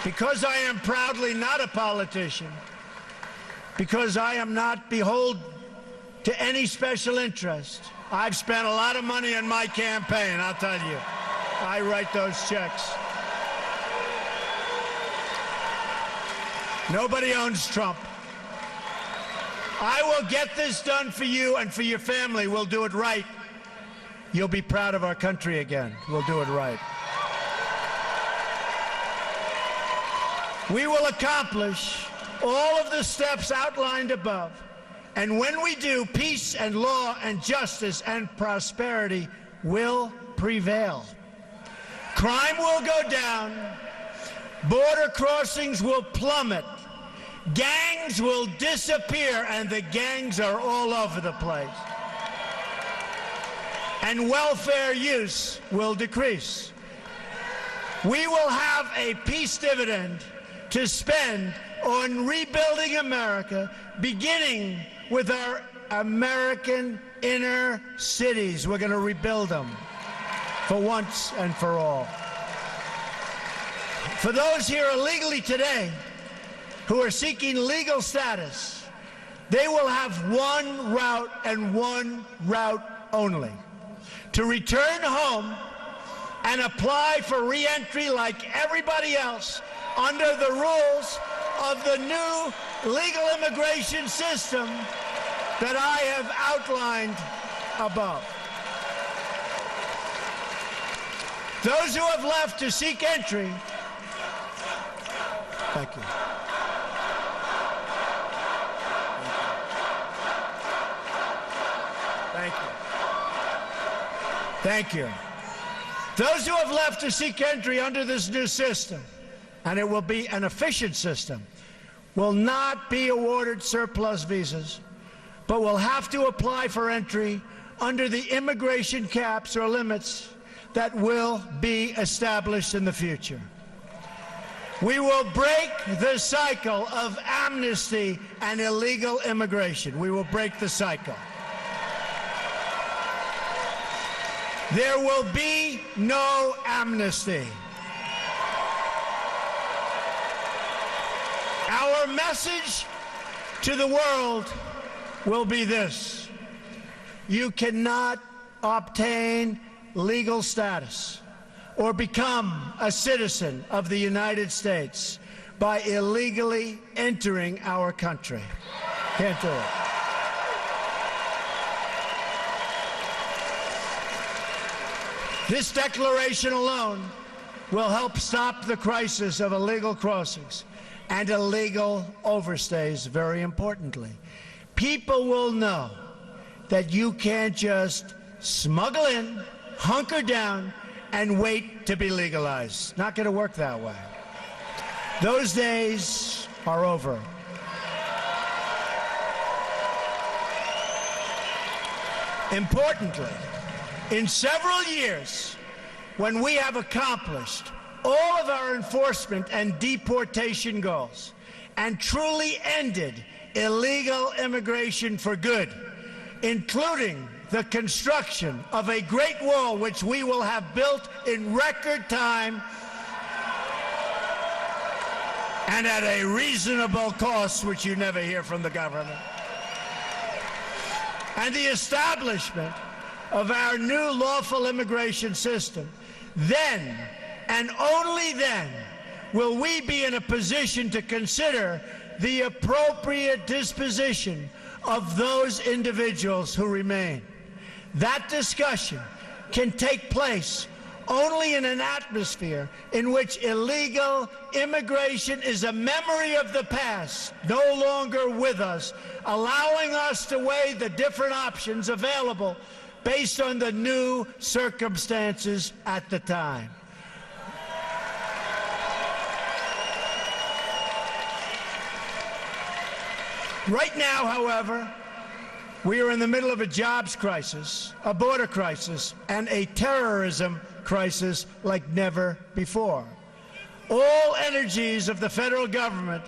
S1: Because I am proudly not a politician, because I am not beholden to any special interest, I've spent a lot of money on my campaign, I'll tell you. I write those checks. Nobody owns Trump. I will get this done for you and for your family. We'll do it right. You'll be proud of our country again. We'll do it right. We will accomplish all of the steps outlined above. And when we do, peace and law and justice and prosperity will prevail. Crime will go down. Border crossings will plummet. Gangs will disappear, and the gangs are all over the place. And welfare use will decrease. We will have a peace dividend to spend on rebuilding America, beginning with our American inner cities. We're going to rebuild them for once and for all. For those here illegally today who are seeking legal status, they will have one route and one route only: to return home and apply for re-entry like everybody else under the rules of the new legal immigration system that I have outlined above. Those who have left to seek entry, thank you. Thank you. Thank you. Those who have left to seek entry under this new system, and it will be an efficient system, will not be awarded surplus visas, but will have to apply for entry under the immigration caps or limits that will be established in the future. We will break the cycle of amnesty and illegal immigration. We will break the cycle. There will be no amnesty. Our message to the world will be this: you cannot obtain legal status or become a citizen of the United States by illegally entering our country. Can't do it. This declaration alone will help stop the crisis of illegal crossings and illegal overstays, very importantly. People will know that you can't just smuggle in, hunker down, and wait to be legalized. Not going to work that way. Those days are over. Importantly, in several years, when we have accomplished all of our enforcement and deportation goals and truly ended illegal immigration for good, including the construction of a great wall which we will have built in record time and at a reasonable cost, which you never hear from the government, and the establishment of our new lawful immigration system, then and only then will we be in a position to consider the appropriate disposition of those individuals who remain. That discussion can take place only in an atmosphere in which illegal immigration is a memory of the past, no longer with us, allowing us to weigh the different options available based on the new circumstances at the time. Right now, however, we are in the middle of a jobs crisis, a border crisis, and a terrorism crisis like never before. All energies of the federal government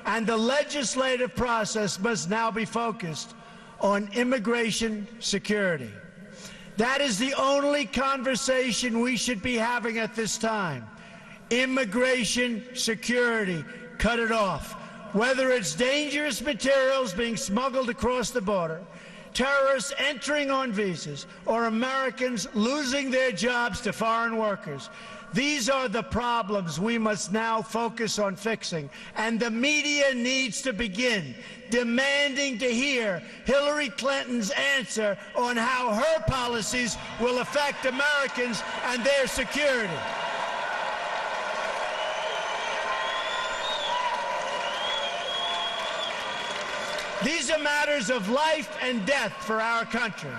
S1: and the legislative process must now be focused on immigration security. That is the only conversation we should be having at this time. Immigration security, cut it off. Whether it's dangerous materials being smuggled across the border, terrorists entering on visas, or Americans losing their jobs to foreign workers. These are the problems we must now focus on fixing, and the media needs to begin demanding to hear Hillary Clinton's answer on how her policies will affect Americans and their security. These are matters of life and death for our country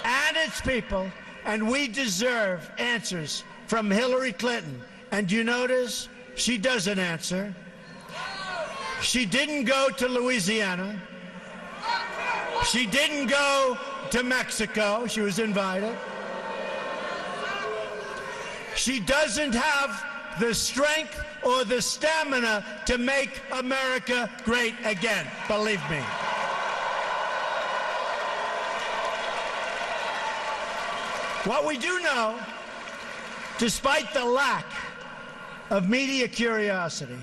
S1: and its people, and we deserve answers from Hillary Clinton. And you notice she doesn't answer. She didn't go to Louisiana. She didn't go to Mexico. She was invited. She doesn't have the strength or the stamina to make America great again, believe me. What we do know, despite the lack of media curiosity,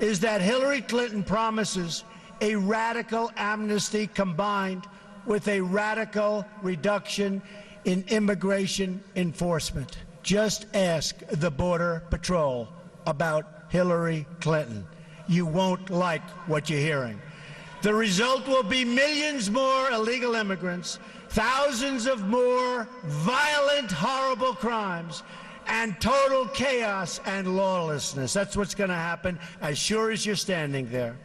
S1: is that Hillary Clinton promises a radical amnesty combined with a radical reduction in immigration enforcement. Just ask the Border Patrol about Hillary Clinton. You won't like what you're hearing. The result will be millions more illegal immigrants, thousands of more violent, horrible crimes, and total chaos and lawlessness. That's what's going to happen as sure as you're standing there.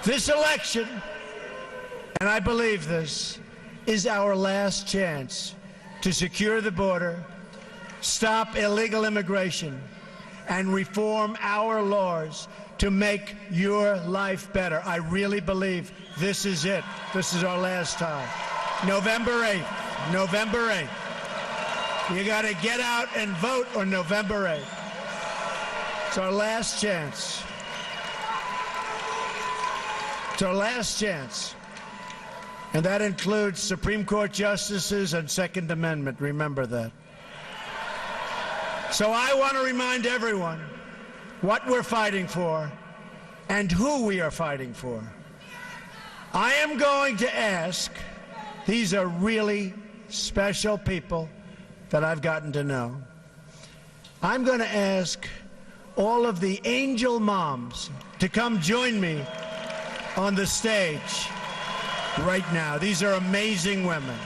S1: This election, and I believe this, is our last chance to secure the border, stop illegal immigration, and reform our laws to make your life better. I really believe this is it. This is our last time. November 8th. November 8th. You got to get out and vote on November 8th. It's our last chance. It's our last chance. And that includes Supreme Court justices and Second Amendment. Remember that. So I want to remind everyone what we're fighting for and who we are fighting for. I am going to ask, these are really special people that I've gotten to know. I'm going to ask all of the angel moms to come join me on the stage right now. These are amazing women.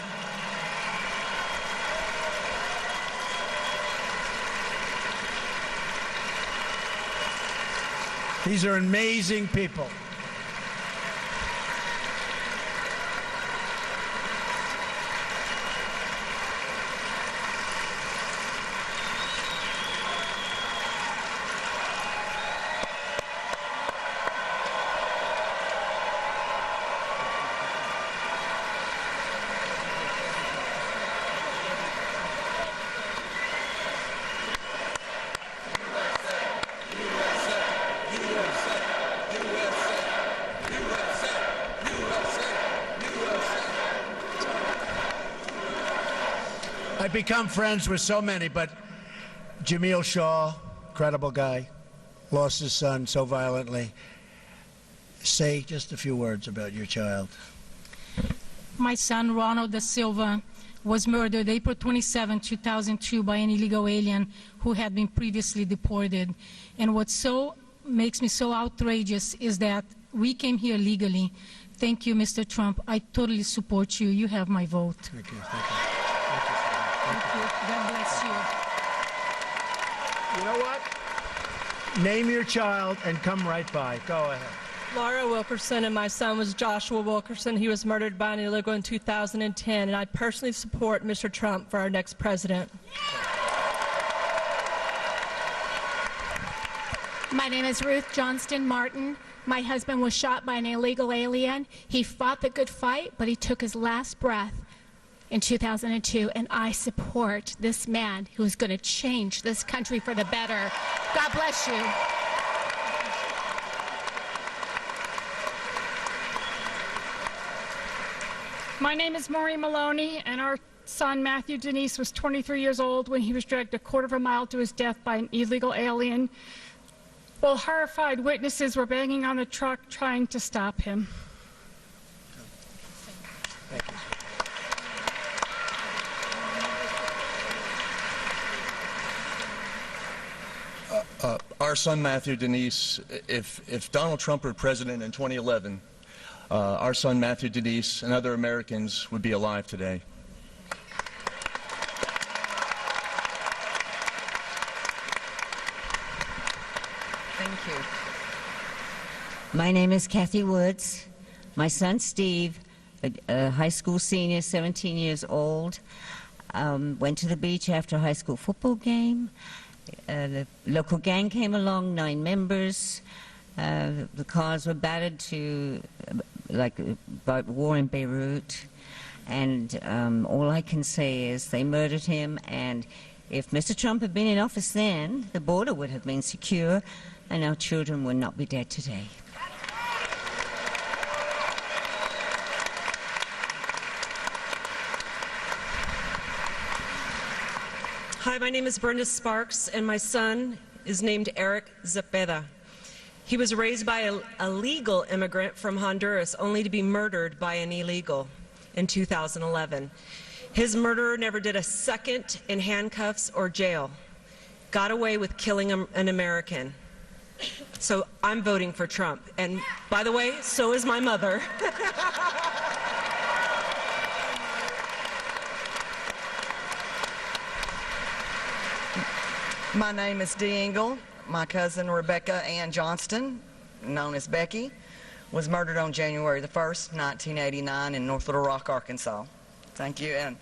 S1: These are amazing people. I've become friends with so many, but Jameel Shaw, incredible guy, lost his son so violently. Say just a few words about your child.
S2: My son, Ronald da Silva, was murdered April 27, 2002 by an illegal alien who had been previously deported. And what makes me so outrageous is that we came here legally. Thank you, Mr. Trump. I totally support you. You have my vote.
S1: Thank you. Thank you. Thank you.
S2: God bless you.
S1: You know what? Name your child and come right by. Go ahead.
S3: Laura Wilkerson, and my son was Joshua Wilkerson. He was murdered by an illegal in 2010, and I personally support Mr. Trump for our next president.
S4: My name is Ruth Johnston Martin. My husband was shot by an illegal alien. He fought the good fight, but he took his last breath in 2002, and I support this man who is going to change this country for the better. God bless you.
S5: My name is Maureen Maloney, and our son Matthew Denise was 23 years old when he was dragged a quarter of a mile to his death by an illegal alien, while horrified witnesses were banging on the truck trying to stop him.
S1: Thank you.
S6: Our son Matthew Denise, if Donald Trump were president in 2011, our son Matthew Denise and other Americans would be alive today.
S7: Thank you. My name is Kathy Woods. My son Steve, a high school senior, 17 years old, went to the beach after a high school football game. The local gang came along, 9 members. The cars were battered to like war in Beirut, and all I can say is they murdered him, and if Mr. Trump had been in office then, the border would have been secure and our children would not be dead today.
S3: Hi, my name is Brenda Sparks, and my son is named Eric Zepeda. He was raised by a legal immigrant from Honduras, only to be murdered by an illegal in 2011. His murderer never did a second in handcuffs or jail. Got away with killing an American. So I'm voting for Trump. And by the way, so is my mother.
S8: My name is Dee Engle. My cousin Rebecca Ann Johnston, known as Becky, was murdered on January the 1st, 1989 in North Little Rock, Arkansas. Thank you. And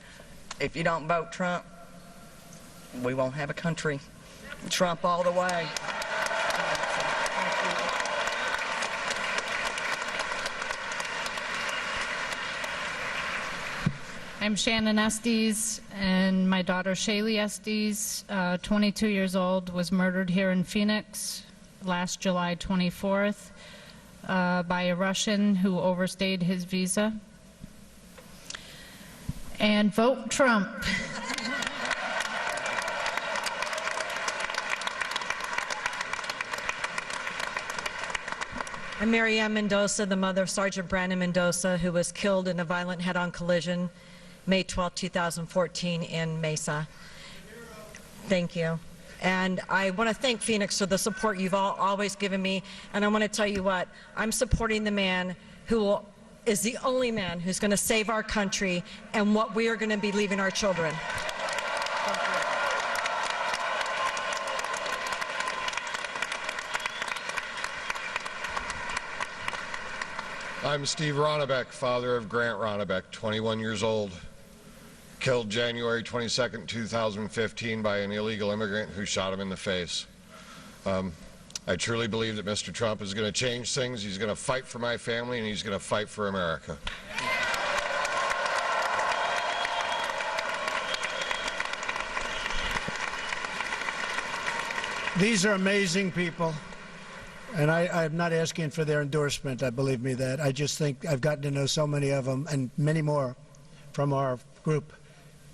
S8: if you don't vote Trump, we won't have a country. Trump all the way.
S9: I'm Shannon Estes, and my daughter Shaylee Estes, 22 years old, was murdered here in Phoenix last July 24th by a Russian who overstayed his visa. And vote Trump.
S3: I'm Mary Ann Mendoza, the mother of Sergeant Brandon Mendoza, who was killed in a violent head-on collision May 12, 2014 in Mesa. Thank you. And I want to thank Phoenix for the support you've always given me. And I want to tell you what, I'm supporting the man who is the only man who's going to save our country and what we are going to be leaving our children.
S10: I'm Steve Ronnebeck, father of Grant Ronnebeck, 21 years old, killed January 22nd, 2015 by an illegal immigrant who shot him in the face. I truly believe that Mr. Trump is going to change things. He's going to fight for my family, and he's going to fight for America.
S1: These are amazing people. And I'm not asking for their endorsement, believe me that. I just think I've gotten to know so many of them and many more from our group.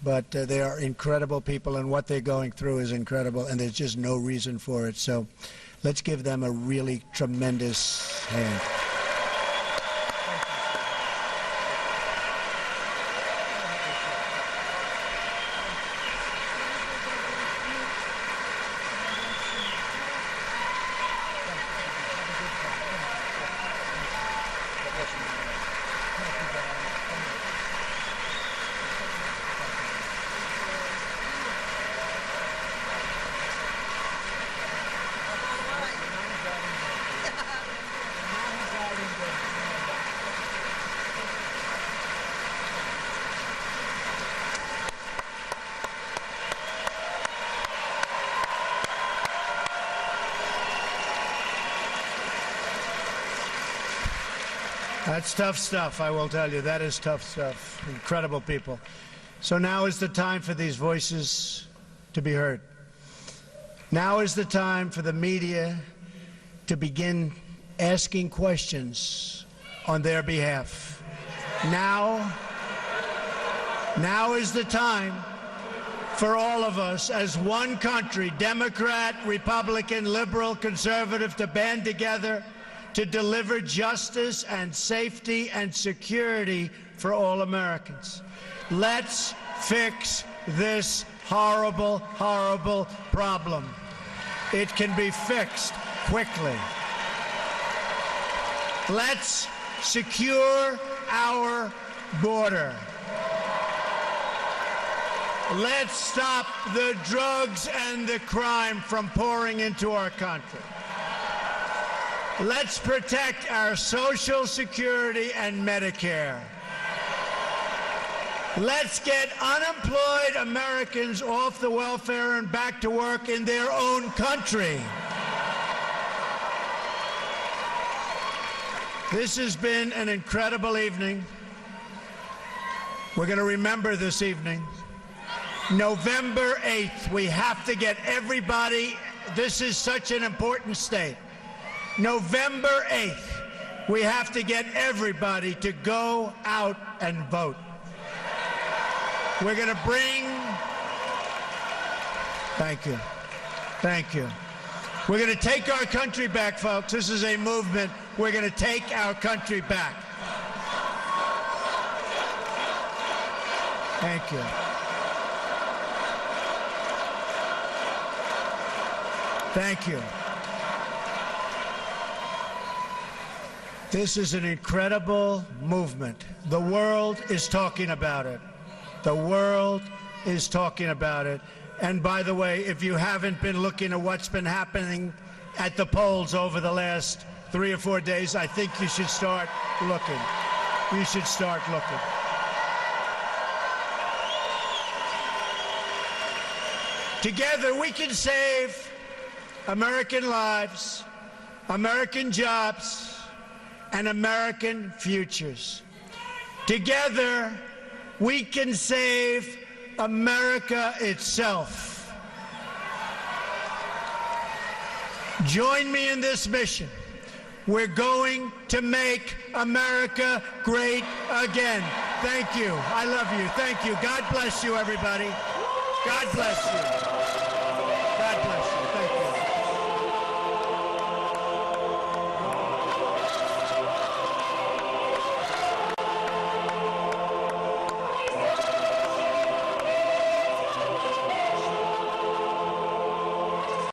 S1: But they are incredible people, and what they're going through is incredible, and there's just no reason for it. So let's give them a really tremendous hand. That's tough stuff, I will tell you. That is tough stuff. Incredible people. So now is the time for these voices to be heard. Now is the time for the media to begin asking questions on their behalf. Now is the time for all of us as one country, Democrat, Republican, liberal, conservative, to band together to deliver justice and safety and security for all Americans. Let's fix this horrible, horrible problem. It can be fixed quickly. Let's secure our border. Let's stop the drugs and the crime from pouring into our country. Let's protect our Social Security and Medicare. Let's get unemployed Americans off the welfare and back to work in their own country. This has been an incredible evening. We're going to remember this evening. November 8th, we have to get everybody, this is such an important state. November 8th, we have to get everybody to go out and vote. We're going to bring, thank you, thank you. We're going to take our country back, folks. This is a movement. We're going to take our country back. Thank you. Thank you. This is an incredible movement. The world is talking about it. The world is talking about it. And by the way, if you haven't been looking at what's been happening at the polls over the last 3 or 4 days, I think you should start looking. You should start looking. Together we can save American lives, American jobs, and American futures. Together, we can save America itself. Join me in this mission. We're going to make America great again. Thank you. I love you. Thank you. God bless you, everybody. God bless you. God bless you.